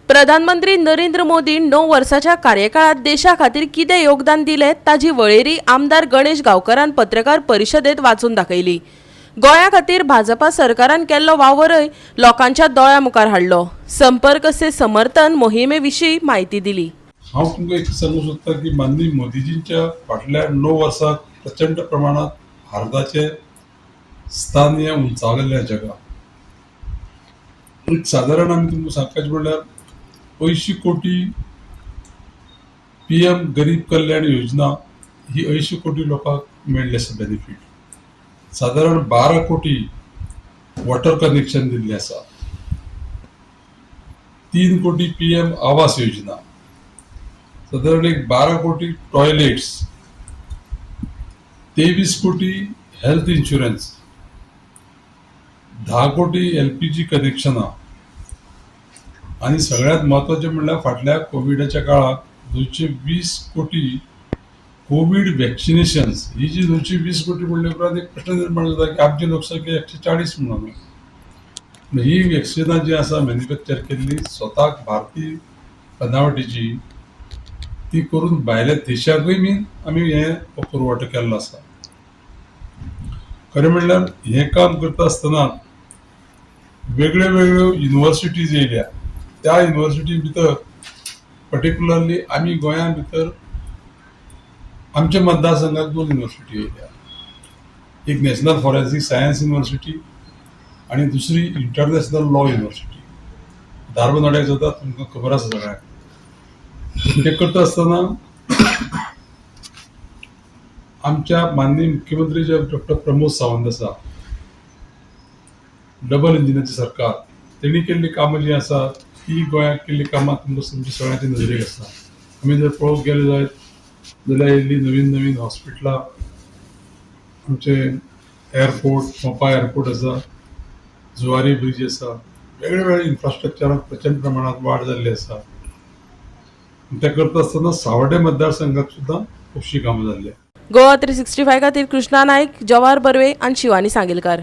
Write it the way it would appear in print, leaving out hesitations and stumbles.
प्रधानमंत्री नरेंद्र मोदी 9 वर्साच्या कार्यकाळात देशा खातीर कितें योगदान दिलें ताजी वळेरी आमदार गणेश गांवकरान पत्रकार परिशदेंत वाचून दाखयली। गोंया खातीर भाजपा सरकारान केल्लो वावरय लोकांच्या दोळ्या मुखार हाडलो। संपर्क से समर्थन मोहिमे विशीं म्हायती दिली। हांव तुमकां एक सांगूं सोदतां की माननीय मोदीजींच्या फाटल्या 9 वर्सांत प्रचंड प्रमाणात भारताचे स्थान हें उंचावलेलें जगात। एक सादारण आमी तुमकां सांगपाचें म्हणल्यार 80 कोटी PM गरीब कल्याण योजना ही 80 कोटी लोकांक मेळ्ळें आसा बेनिफीट। सादारण 12 कोटी वॉटर कनेक्शन दिल्लें आसा। 3 कोटी PM आवास योजना, साधारण एक 12 कोटी टॉयलेट्स, 23 कोटी हेल्थ इन्शुरन्स, 10 कोटी LPG कनेक्शनां आणि सगळ्यात महत्वाचे म्हणल्यार फाटल्या कोविडाच्या काळात 220 कोटी कोविड वॅक्सिनेशन्स। ही जी 220 कोटी म्हणले उपरांत एक प्रश्न निर्माण जाता की आमची लोकसंख्या 140 म्हणून ही वॅक्सिनां जी आसा मॅन्युफॅक्चर केल्ली स्वताक भारतीय बनावटीची ती करून भायल्या देशाकूय बीन आमी हे पुरवठो केल्लो आसा। खरें म्हणल्यार हें काम करता आसतना वेगळ्यो वेगळ्यो युनिवर्सिटीज येयल्या। त्या युनिवर्सिटी भितर पर्टिक्युलरली आमी गोंया भितर आमच्या मतदारसंघात 2 युनिवर्सिटी येयल्या। एक नॅशनल फॉरेन्सिक सायन्स युनिवर्सिटी आणि दुसरी इंटरनॅशनल लॉ युनिवर्सिटी धारबांदोड्याक जाता, तुमकां खबर आसा सगळ्यांक। ते करता आसतना आमच्या माननीय मुख्यमंत्री जे डॉक्टर प्रमोद सावंत आसा, डबल इंजिनाचें सरकार, तेणी केल्ली कामां जी आसा ती गोंयांत केल्ली कामां तुमच्या सगळ्यांच्या नदरेक आसा। आमी जर पळोवंक गेले जाल्यार येयल्ली नवीन नवीन हॉस्पिटलां, आमचे एअरपोर्ट, मोपा एअरपोर्ट आसा, जुवारी ब्रिज आसा, वेगळे वेगळे इन्फ्रास्ट्रक्चरांत प्रचंड प्रमाणात वाड जाल्ली आसा। ते करता आसतना सावड्डे मतदारसंघात सुद्दां खुबशीं कामां जाल्ली। गोवा 365 खातीर कृष्णा नायक, जवाहर बर्वे आनी शिवानी सांगेलकार।